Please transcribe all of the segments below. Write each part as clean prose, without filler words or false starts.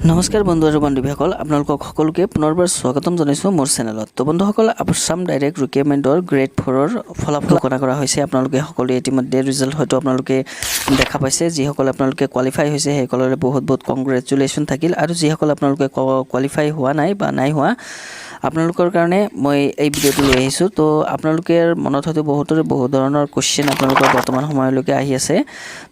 নমস্কাৰ বন্ধু আৰু বান্ধৱীসকল আপোনালোকক সকলোকে পুনৰবাৰ স্বাগতম জনাইছোঁ মোৰ চেনেলত। তো বন্ধুসকল আসাম ডাইৰেক্ট ৰিক্ৰুইটমেণ্টৰ গ্ৰেড 4ৰ ফলাফল ঘোষণা কৰা হৈছে। আপোনালোকে সকলোৱে ইতিমধ্যে ৰিজাল্ট হয়তো আপোনালোকে দেখা পাইছে। যিসকল আপোনালোকে কোৱালিফাই হৈছে সেইসকলৰে বহুত কংগ্ৰেচুলেশ্যন থাকিল, আৰু যিসকল আপোনালোকে কোৱালিফাই হোৱা নাই বা নাই হোৱা আপোনালোকৰ কাৰণে মই এই ভিডিঅ'টো লৈ আহিছোঁ। তো আপোনালোকে মনত হয়তো বহুত ধৰণৰ কোৱেশ্চন আপোনালোকৰ বৰ্তমান সময়লৈকে আহি আছে।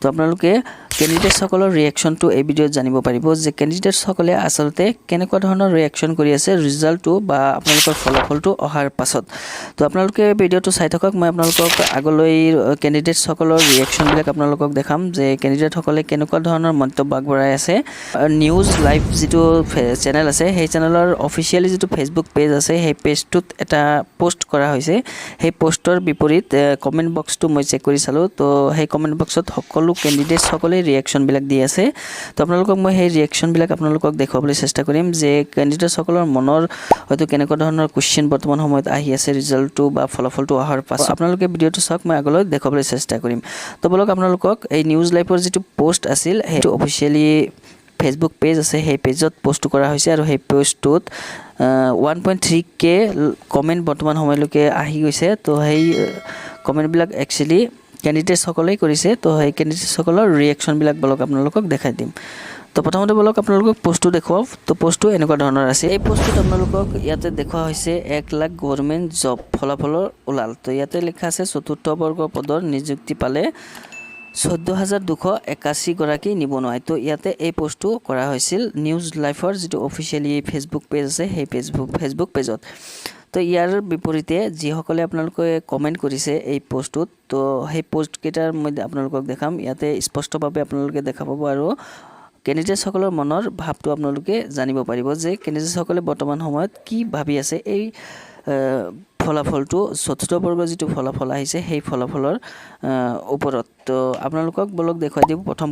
তো আপোনালোকে কেণ্ডিডেটসকলৰ ৰিয়েকশ্যনটো এই ভিডিঅ'ত জানিব পাৰিব যে কেণ্ডিডেটসকলে আচলতে কেনেকুৱা ধৰণৰ ৰিয়েকশ্যন কৰি আছে ৰিজাল্টটো বা আপোনালোকৰ ফলাফলটো অহাৰ পাছত। তো আপোনালোকে ভিডিঅ'টো চাই থাকক। মই আপোনালোকক আগলৈ কেণ্ডিডেটসকলৰ ৰিয়েকশ্যনবিলাক আপোনালোকক দেখাম যে কেণ্ডিডেটসকলে কেনেকুৱা ধৰণৰ মন্তব্য আগবঢ়াই আছে। নিউজ লাইভ যিটো চেনেল আছে সেই চেনেলৰ অফিচিয়েলি যিটো ফেচবুক পেজ আছে সেই পেজটোত এটা পোষ্ট কৰা হৈছে। সেই পোষ্টৰ বিপৰীত কমেণ্ট বক্সটো মই চেক কৰি চালোঁ। তো সেই কমেণ্ট বক্সত সকলো কেণ্ডিডেটসকলে ৰিয়েকশ্যনবিলাক দি আছে। তো আপোনালোকক মই সেই ৰিয়েকশ্যনবিলাক আপোনালোকক দেখুৱাবলৈ চেষ্টা কৰিম যে কেণ্ডিডেটসকলৰ মনৰ হয়তো কেনেকুৱা ধৰণৰ কুৱেশ্যন বৰ্তমান সময়ত আহি আছে ৰিজাল্টটো বা ফলাফলটো অহাৰ পাছত। আপোনালোকে ভিডিঅ'টো চাওক, মই আগলৈ দেখুৱাবলৈ চেষ্টা কৰিম। তো বলক আপোনালোকক এই নিউজ লাইভৰ যিটো পোষ্ট আছিল সেইটো অফিচিয়েলি ফেচবুক পেজ আছে সেই পেজত পোষ্ট কৰা হৈছে, আৰু সেই পোষ্টটোত 1.3K কমেণ্ট বৰ্তমান সময়লৈকে আহি গৈছে। তো সেই কমেণ্টবিলাক একচুৱেলি কেণ্ডিডেটসকলেই কৰিছে। তো সেই কেণ্ডিডেটসকলৰ ৰিয়েকশ্যনবিলাক বলক আপোনালোকক দেখাই দিম। তো প্ৰথমতে বলক আপোনালোকক পোষ্টটো দেখুৱাওক। তো পোষ্টটো এনেকুৱা ধৰণৰ আছে। এই পোষ্টটোত আপোনালোকক ইয়াতে দেখুওৱা হৈছে 1 লাখ গভৰ্ণমেণ্ট জব ফলাফলৰ ওলাল। তো ইয়াতে লিখা আছে চতুৰ্থ বৰ্গৰ পদৰ নিযুক্তি পালে 14,281 গৰাকী নিবনুৱাই। তো ইয়াতে এই পোষ্টটো কৰা হৈছিল নিউজ লাইফৰ যিটো অফিচিয়েলি ফেচবুক পেজ আছে সেই ফেচবুক পেজত। তো ইয়াৰ বিপৰীতে যিসকলে আপোনালোকে কমেণ্ট কৰিছে এই পোষ্টটোত, তো সেই পোষ্টকেইটাৰ মই আপোনালোকক দেখাম। ইয়াতে স্পষ্টভাৱে আপোনালোকে দেখা পাব, আৰু কেণ্ডিডেটসকলৰ মনৰ ভাৱটো আপোনালোকে জানিব পাৰিব যে কেণ্ডিডেটসকলে বৰ্তমান সময়ত কি ভাবি আছে এই ফলাফলটো চতুৰ্থ বৰ্গৰ যিটো ফলাফল আহিছে সেই ফলাফলৰ ওপৰত। তো আপোনালোকক বলক দেখুৱাই দিব প্ৰথম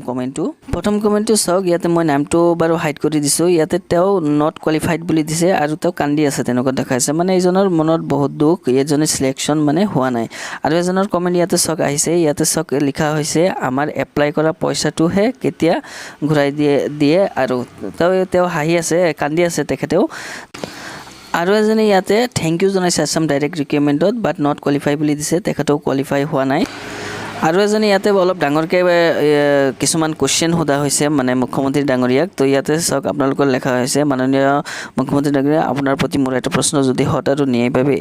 কমেণ্টটো চাওক। ইয়াতে মই নামটো বাৰু হাইড কৰি দিছোঁ। ইয়াতে তেওঁ নট কোৱালিফাইড বুলি দিছে, আৰু তেওঁ কান্দি আছে তেনেকুৱা দেখাইছে। মানে এইজনৰ মনত বহুত দুখ, এইজনে চিলেকশ্যন মানে হোৱা নাই। আৰু এজনৰ কমেণ্ট ইয়াতে চাওক আহিছে। ইয়াতে চাওক লিখা হৈছে আমাৰ এপ্লাই কৰা পইচাটোহে কেতিয়া ঘূৰাই দিয়ে আৰু তেওঁ হাঁহি আছে, কান্দি আছে তেখেতেও। আৰু এজনে ইয়াতে থেংক ইউ জনাইছে আসাম ডাইৰেক্ট ৰিক্ৰুইটমেণ্টত, বাট নট কোৱালিফাই বুলি দিছে, তেখেতেও কোৱালিফাই হোৱা নাই। আৰু এজনে ইয়াতে অলপ ডাঙৰকৈ কিছুমান কুৱেশ্যন সোধা হৈছে মানে মুখ্যমন্ত্ৰী ডাঙৰীয়াক। তো ইয়াতে চাওক আপোনালোকৰ লেখা হৈছে মাননীয় মুখ্যমন্ত্ৰী ডাঙৰীয়া, আপোনাৰ প্ৰতি মোৰ এটা প্ৰশ্ন, যদি সৎ আৰু ন্যায়ভাৱে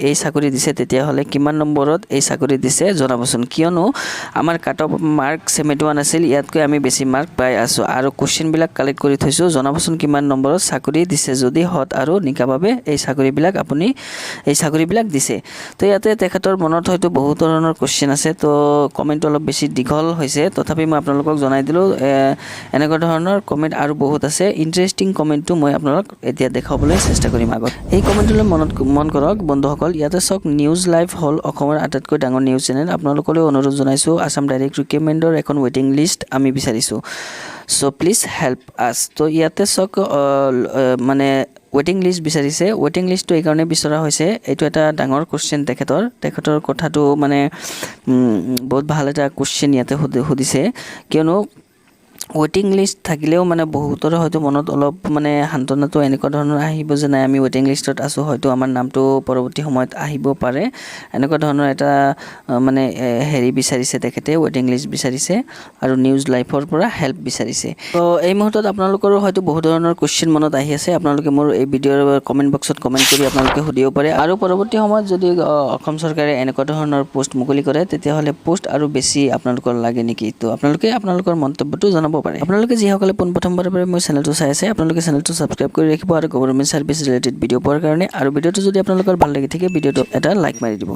এই চাকৰি দিছে তেতিয়াহ'লে কিমান নম্বৰত এই চাকৰি দিছে জনাবচোন, কিয়নো আমাৰ কাট অফ মাৰ্ক 71 আছিল, ইয়াতকৈ আমি বেছি মাৰ্ক পাই আছোঁ, আৰু কুৱেশ্যনবিলাক কালেক্ট কৰি থৈছোঁ, জনাবচোন কিমান নম্বৰত চাকৰি দিছে যদি সৎ আৰু নিকাভাৱে এই চাকৰিবিলাক দিছে। তো ইয়াতে তেখেতৰ মনত হয়তো বহুত ধৰণৰ কুৱেশ্যন আছে। তো কমেণ্টটো অলপ বেছি দীঘল হৈছে, তথাপি মই আপোনালোকক জনাই দিলোঁ। এনেকুৱা ধৰণৰ কমেণ্ট আৰু বহুত আছে। ইণ্টাৰেষ্টিং কমেণ্টটো মই আপোনালোক এতিয়া দেখাবলৈ চেষ্টা কৰিম আগত। এই কমেণ্টটোলৈ মন কৰক বন্ধুসকল। ইয়াতে চাওক নিউজ লাইভ হ'ল অসমৰ আটাইতকৈ ডাঙৰ নিউজ চেনেল। আপোনালোকলৈ অনুৰোধ জনাইছোঁ, আসাম ডাইৰেক্ট ৰিক্ৰুইটমেণ্টৰ এখন ৱেইটিং লিষ্ট আমি বিচাৰিছোঁ, চ' প্লিজ হেল্প আছ। তো ইয়াতে চাওক মানে ৱেইটিং লিষ্ট বিচাৰিছে। ৱেইটিং লিষ্টটো এইকাৰণে বিচৰা হৈছে, এইটো এটা ডাঙৰ কুৱেশ্যন তেখেতৰ কথাটো মানে বহুত ভাল এটা কুৱেশ্যন ইয়াতে সুধিছে, কিয়নো ৱেইটিং লিষ্ট থাকিলেও মানে বহুতৰে হয়তো মনত অলপ মানে সান্তনাটো এনেকুৱা ধৰণৰ আহিব যে নাই আমি ৱেইটিং লিষ্টত আছোঁ, হয়তো আমাৰ নামটো পৰৱৰ্তী সময়ত আহিব পাৰে, এনেকুৱা ধৰণৰ এটা মানে বিচাৰিছে তেখেতে, ৱেইটিং লিষ্ট বিচাৰিছে আৰু নিউজ লাইফৰ পৰা হেল্প বিচাৰিছে। তো এই মুহূৰ্তত আপোনালোকৰো হয়তো বহুত ধৰণৰ কুৱেশ্যন মনত আহি আছে। আপোনালোকে মোৰ এই ভিডিঅ'ৰ কমেণ্ট বক্সত কমেণ্ট কৰি আপোনালোকে সুধিব পাৰে, আৰু পৰৱৰ্তী সময়ত যদি অসম চৰকাৰে এনেকুৱা ধৰণৰ পোষ্ট মুকলি কৰে তেতিয়াহ'লে পোষ্ট আৰু বেছি আপোনালোকৰ লাগে নেকি, তো আপোনালোকে আপোনালোকৰ মন্তব্যটো জনাব পাৰে। আপোনালোকে যিসকলে পোনপ্ৰথমবাৰৰ বাবে মোৰ চেনেলটো চাই আছে আপোনালোকে চেনেলটো ছাবস্ক্ৰাইব কৰি ৰাখিব, আৰু গভৰ্ণমেণ্ট ছাৰ্ভিচ ৰিলেটেড ভিডিঅ' পোৱাৰ কাৰণে। আৰু ভিডিঅ'টো যদি আপোনালোকৰ ভাল লাগি থাকে ভিডিঅ'টো এটা লাইক মাৰি দিব।